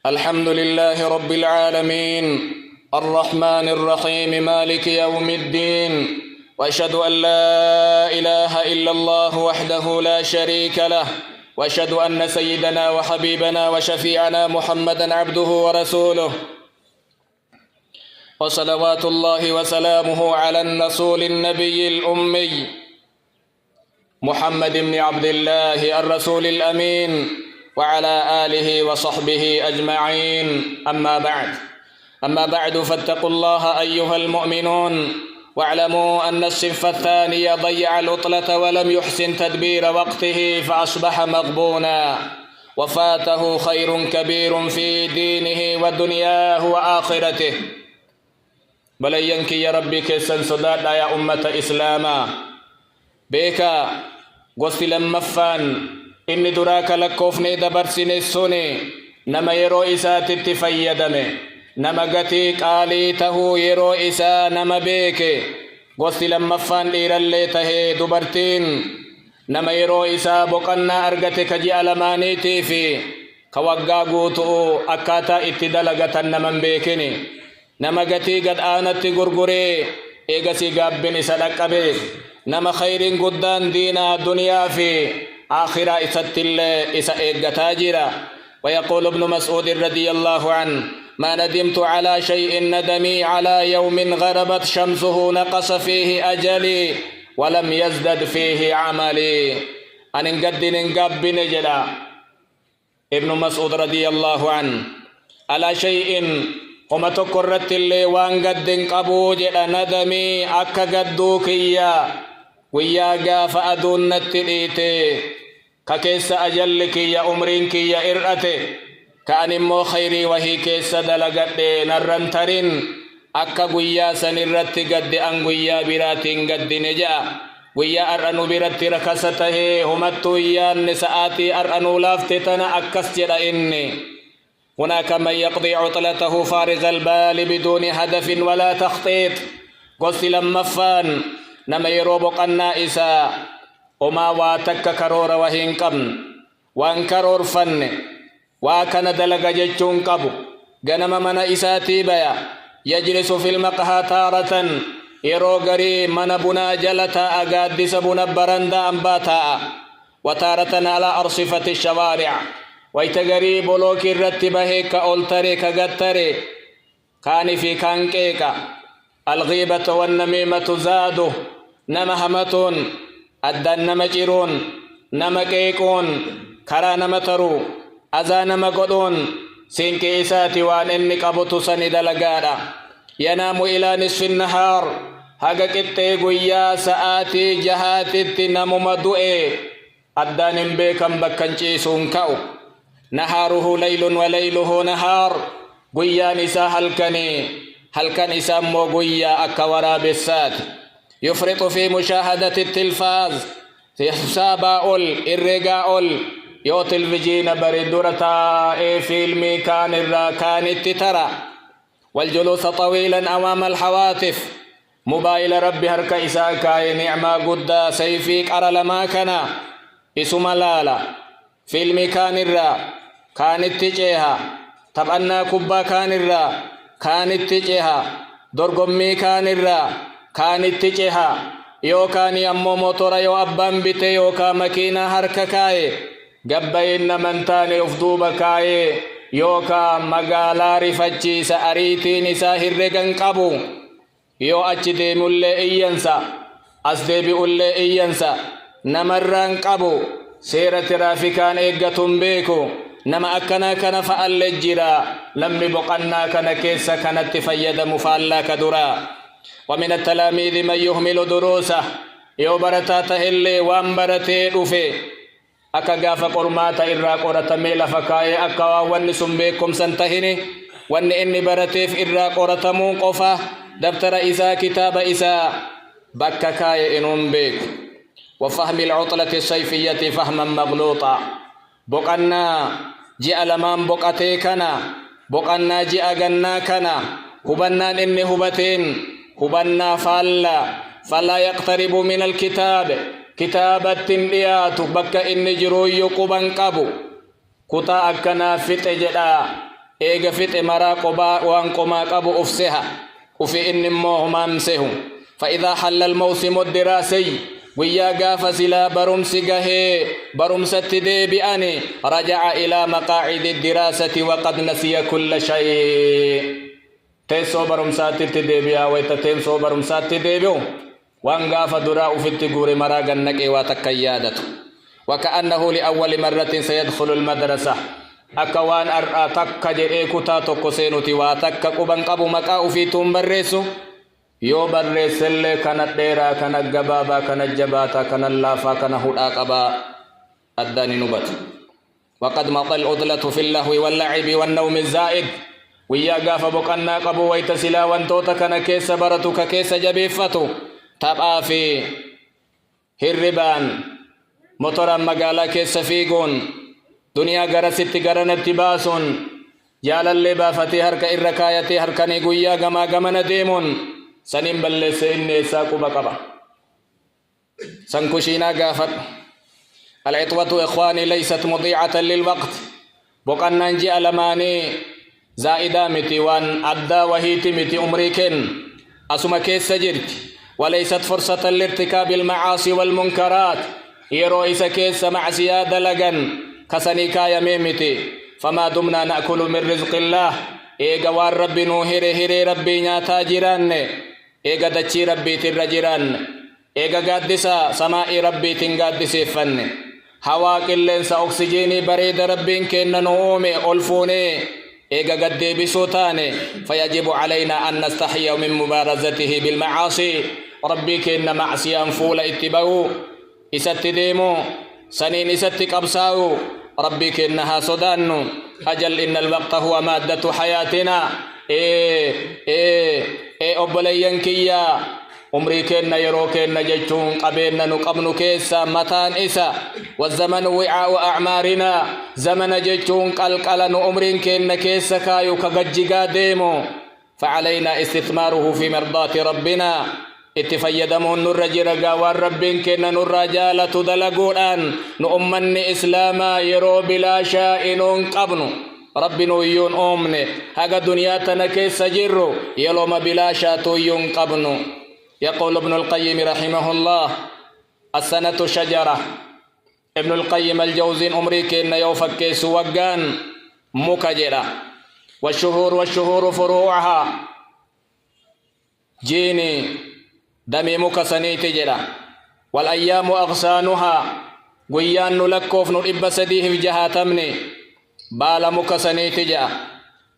الحمد لله رب العالمين الرحمن الرحيم مالك يوم الدين، وأشهد أن لا إله إلا الله وحده لا شريك له، وأشهد أن سيدنا وحبيبنا وشفيعنا محمدا عبده ورسوله، وصلوات الله وسلامه على الرسول النبي الأمي محمد بن عبد الله الرسول الأمين وعلى آله وصحبه أجمعين. أما بعد فاتقوا الله أيها المؤمنون، واعلموا أن الصنف الثاني ضيع العطلة ولم يحسن تدبير وقته فأصبح مغبونا، وفاته خير كبير في دينه ودنياه وآخرته. بلينك يا ربي كيسن صداد يا أمة إسلاما بيكا غسل مفان إني دراك لكوفني دبرسني السني نما يرو إسات تفيدمي نما قتيك آليته يرو إسا نما بيكي غسل مفان إيرا الليته دبرتين نما يرو إسا بقنا أرغتك جي ألمانيتي في كوغا قوتو أكاتا اتدلغة نمن بيكني نما قتي قد آنت غرغري إيغسي قابني صدق بيك نما خير قدان دينا دنيا في آخرة إسات الله إسا إيغتاجرا. ويقول ابن مسعود رضي الله عنه: ما ندمت على شيء ندمي على يوم غربت شمسه نقص فيه أجلي ولم يزدد فيه عملي. أن انقد ننقب نجلا ابن مسعود رضي الله عنه على شيء وما تكرت اللي وانقد نقبو جلا ندمي أكا قدوكيا ويا قاف أدون نتليتي ككيس أجلك يا أمرينك يا إرأتي كأن مو خيري وهي كيس دلقت نرنترين أكا قويا سنرت قد أن قويا براتين قد نجا ويا أرأنو برات ركسته همتو يا النساءاتي أرأنو لافتتنا أكس جدا إني. هناك من يقضي عطلته فارغ البال بدون هدف ولا تخطيط غسل مفان نما يروبق النائسا وما واتك كرور وهين قبن وان كرور فن وكان دلق ججون قبو غنم من إساتي بيا يجلس في المقهى تارة يرو غري من بنا جلتا أقادس بنا برندا أنباتا وتارة على أرصفة الشوارع ويتغري بلوك الرتبه كأولتري كغتري كان في كانكيكا الغيبة والنميمة زادو نمهمتون أدن نمجرون نمكيكون كرا نمترو أزا نمقدون سينك إساتي وان إنك أبطو سند لغادا ينام إلى نصف النهار هاقا كتة قويا سآتي جهاتي نممدوئي أدن بيكم بكنشي سنكو نهاره ليل وليله نهار قويا نسا هلكن إسا مو قويا أكورا بالسات يفرط في مشاهدة التلفاز سابا الرقاء يو تلفجين بردورتا فيلمي كان التترى والجلوس طويلا أمام الحواتف موبايل ربي هركا إساكا نعما قد سيفيك أرى لما كان اسم لالا فيلمي كان التجيها تبعنا كبا كان التجيها درقمي كان التجيها يو كان يمو موتورا يو أبان بيتي يو كا مكينة هركا كاي قبين من تاني افدوبا كاي يو كا مغالا رفتشي سأريتي نسا هرقن قبو يو أجي ديم اللي إيانسا أسديبي اللي إيانسا نمران قبو سيرة ترافيكان إيقاتم بيكو نما أكنا كان فأل الجرا لم بقنا كان كيسا كانت تفيد مفالا كدرا. ومن التلاميذ من يهمل دروسه يو برتاته اللي وان برتي رفي أكا غافا قرماتا إرا قرطة ميلا فكاي أكا وان سنبيكم سنتهني وان إني برتيف إرا قرطة موقفة دفتر إسا كتاب إسا بككاي إنهم بيك. وفهم العطلة الصيفية فهما مغلوطا بقنا جاء لمن بقتي كنا بقنا جاء غنا كنا هبنا إني هبتين هبنا فلا يقترب من الكتاب كتابة ديات بك إن جرو يقبن قبو كتا أكنا فتجدا إيغا فت إمرا قبا وانقما قبو أفسها وفي إن موهمامسهم فإذا حل الموسم الدراسي ويا قاف سلا برمسقه برمست دي بأني رجع إلى مقاعد الدراسة وقد نسي كل شيء تيسو برمسات تدبيا ويتتيمسو برمسات تدبيو وان قاف دراء في التقور مراغا نكي وتكيادته وكأنه لأول مرة سيدخل المدرسة أكوان أرأتك جئي كتا تقسينتي واتك قبن قبو مكاو في تنبرسو يو برس اللي كانت ديرا كانت جبابا كانت جباتا كانت لافا كانت هداقبا الداني نبت وقد مضى الأضلة في اللهو واللعب والنوم الزائد ويا قاف بقنا قبو ويتسلا وانتوتا كان كيس برتك كيس جبيفتو تبقى في هربان مطرا مقالا كيس فيقون دنيا غرست غرنت باسون جال اللي بافتي هرك إركايتي هركني قويا غما غمنا ديمون سنين بل سين ساقو بقبا سنكشينا غافت العطوة إخواني ليست مضيعة للوقت بقنا نجي ألماني زائدة متي وان أدى وهيتي متي أمريكن أسما كيس سجرت وليست فرصة لارتكاب المعاصي والمنكرات يرو إسا كيس مع سيادة لغن كسنيكا يميمتي فما دمنا نأكل من رزق الله إيغا وار ربي هيري ربي ناتا جيران إيغا دچي ربي تر جيران إيغا قادسا سماء ربي تنقادسي فن هوا قلنسا أكسجيني بريد ربي كينا نومي ألفوني إيغا قدي بسوتاني فيجب علينا أن نستحي من مبارزته بالمعاصي ربي كينا معصي أنفول اتباو إسات ديمو سنين إسات قبساو ربي كينها صدانو أجل إن الوقت هو مادة حياتنا أبليين كيا عمري كينا يرو كينا جيتون قبينا نقبن كيسا متان إسا والزمن وعاء أعمارنا زمن جيتون قلقلن عمرين كينا كيسا كايو كغجيغا ديمو فعلينا استثماره في مرضات ربنا اتفيدمون نور جرقا والربين كنا نور جالة دلقودان نؤمن إسلاما يرو بلا شائنون قبنو ربنا يون أمني هاga دنيا تنكيس جرو يلوم بلا شاتو يون قبنو يقول ابن القيم رحمه الله السنة شجرة ابن القيم الجوزين أمريكي إن يوفكيس وقان مكجرة والشهور فروعها جيني دمي مكسني تجرا والأيام أغسانها قيان نلكوف نرب سديه في جهاتمني بالا مكسني تجا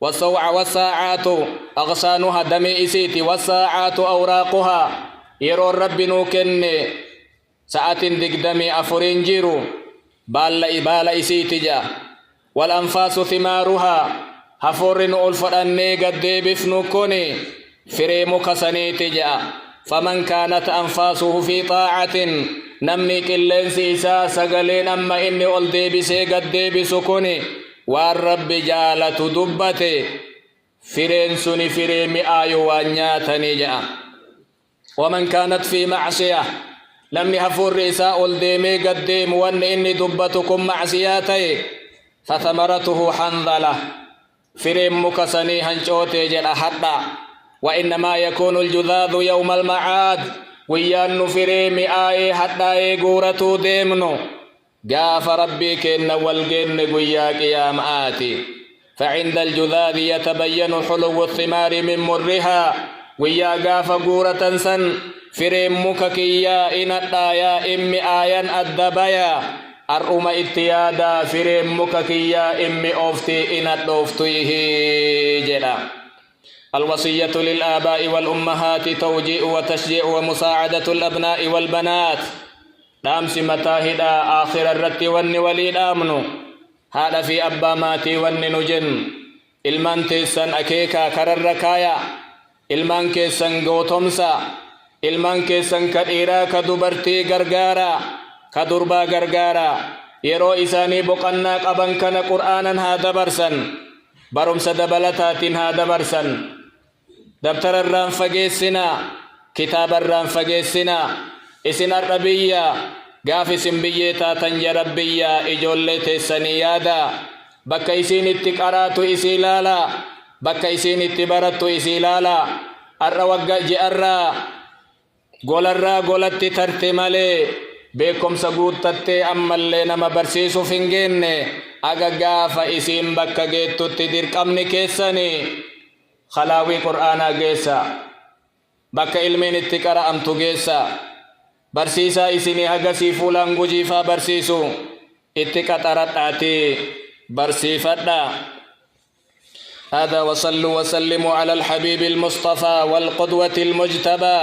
والسوع والساعات أغسانها دمي إسيتي والساعات أوراقها يرو الرب نوكني ساعة دق دمي أفرين جيرو بالا إسيتي جا والأنفاس ثمارها هفورن ألفرني قد بفنو كوني فري مكسني تجا فمن كانت أنفاسه في طاعة نمني كلن سيسا سقلين أما إني أولدي بسي قد بسكوني والرب جالة دبتي فرين سني فري مئايو وانياتني جاء ومن كانت في معصية نمني هفور رئيسا أولدي مي قد موان إني دبتكم معصياتي فثمرته حنظلة فرين مكسني هنشوتي جل أحدا وإنما يكون الجذاذ يوم المعاد ويان فريم آي حتى يقورتو ديمنو قاف ربي كن والجن قياك يا مآتي فعند الجذاذ يتبين حلو الثمار من مرها ويا قاف قورة سن فريم مككيا إن الدايا إمي آيا الدبايا أرؤم اتيادا فريم مككيا إمي أفتي إن الدوفتيه جدا الوصية للآباء والأمهات توجيه وتشجيع ومساعدة الأبناء والبنات دامس متاهدا آخر الرت والنولي آمنو هذا في أبا ماتي والنجن ilman teessan akeekaa kararra kaaya, ilman keessan gootomsa, ilman keessan ka dhiiraa ka dubartii gargaara, ka durbaa gargaara. yeroo isaanii boqannaa qaban kana qur'aanan haa dabarsan, barumsa dabalataatiin haa dabarsan. dabtararraan fageessinaa, kitaabarraan fageessinaa. isin har'a biyya gaaf isin biyyee taatan jarab biyya ijoollee teessanii yaada. bakka isiin itti qaraatu isii laala bakka isiin itti barattu isii laala arra wagga ji'arraa golarraa golatti tarte malee beekumsa guuttattee ammallee nama barsiisuuf hin geenne aga gaafa isiin bakka geettutti dirqamni keessanii khalaawii qur'aanaa geessa bakka ilmiin itti qara'amtu geessa barsiisaa isinii hagasii fuulaan gujiifaa barsiisu itti qaxaradhaati برسيفدا. هذا وصلوا وسلموا على الحبيب المصطفى والقدوة المجتبى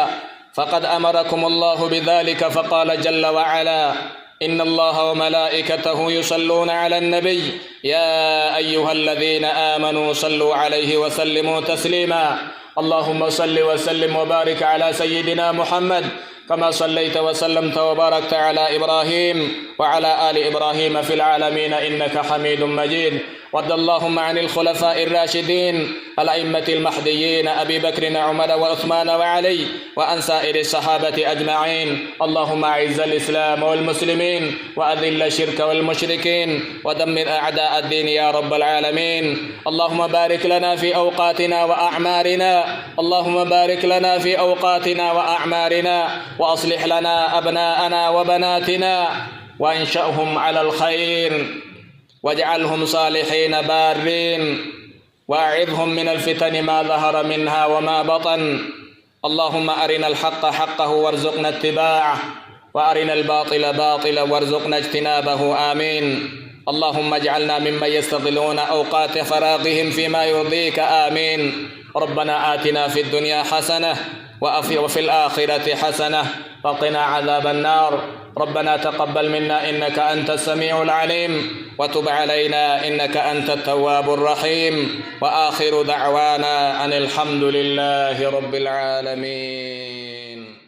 فقد أمركم الله بذلك فقال جل وعلا إن الله وملائكته يصلون على النبي يا أيها الذين آمنوا صلوا عليه وسلموا تسليما اللهم صل وسلم وبارك على سيدنا محمد كما صليت وسلمت وباركت على إبراهيم وعلى آل إبراهيم في العالمين إنك حميد مجيد وارض اللهم عن الخلفاء الراشدين الأئمة المهديين أبي بكر وعمر وعثمان وعلي وعن سائر الصحابة أجمعين اللهم أعز الإسلام والمسلمين وأذل الشرك والمشركين ودمر أعداء الدين يا رب العالمين اللهم بارك لنا في أوقاتنا وأعمارنا اللهم بارك لنا في أوقاتنا وأعمارنا وأصلح لنا أبناءنا وبناتنا وانشأهم على الخير واجعلهم صالحين بارين وأعذهم من الفتن ما ظهر منها وما بطن اللهم أرنا الحق حقه وارزقنا اتباعه وأرنا الباطل باطلا وارزقنا اجتنابه آمين اللهم اجعلنا ممن يستغلون أوقات فراغهم فيما يرضيك آمين ربنا آتنا في الدنيا حسنة وفي الآخرة حسنة وقنا عذاب النار ربنا تقبل منا إنك أنت السميع العليم وتب علينا إنك أنت التواب الرحيم وآخر دعوانا أن الحمد لله رب العالمين.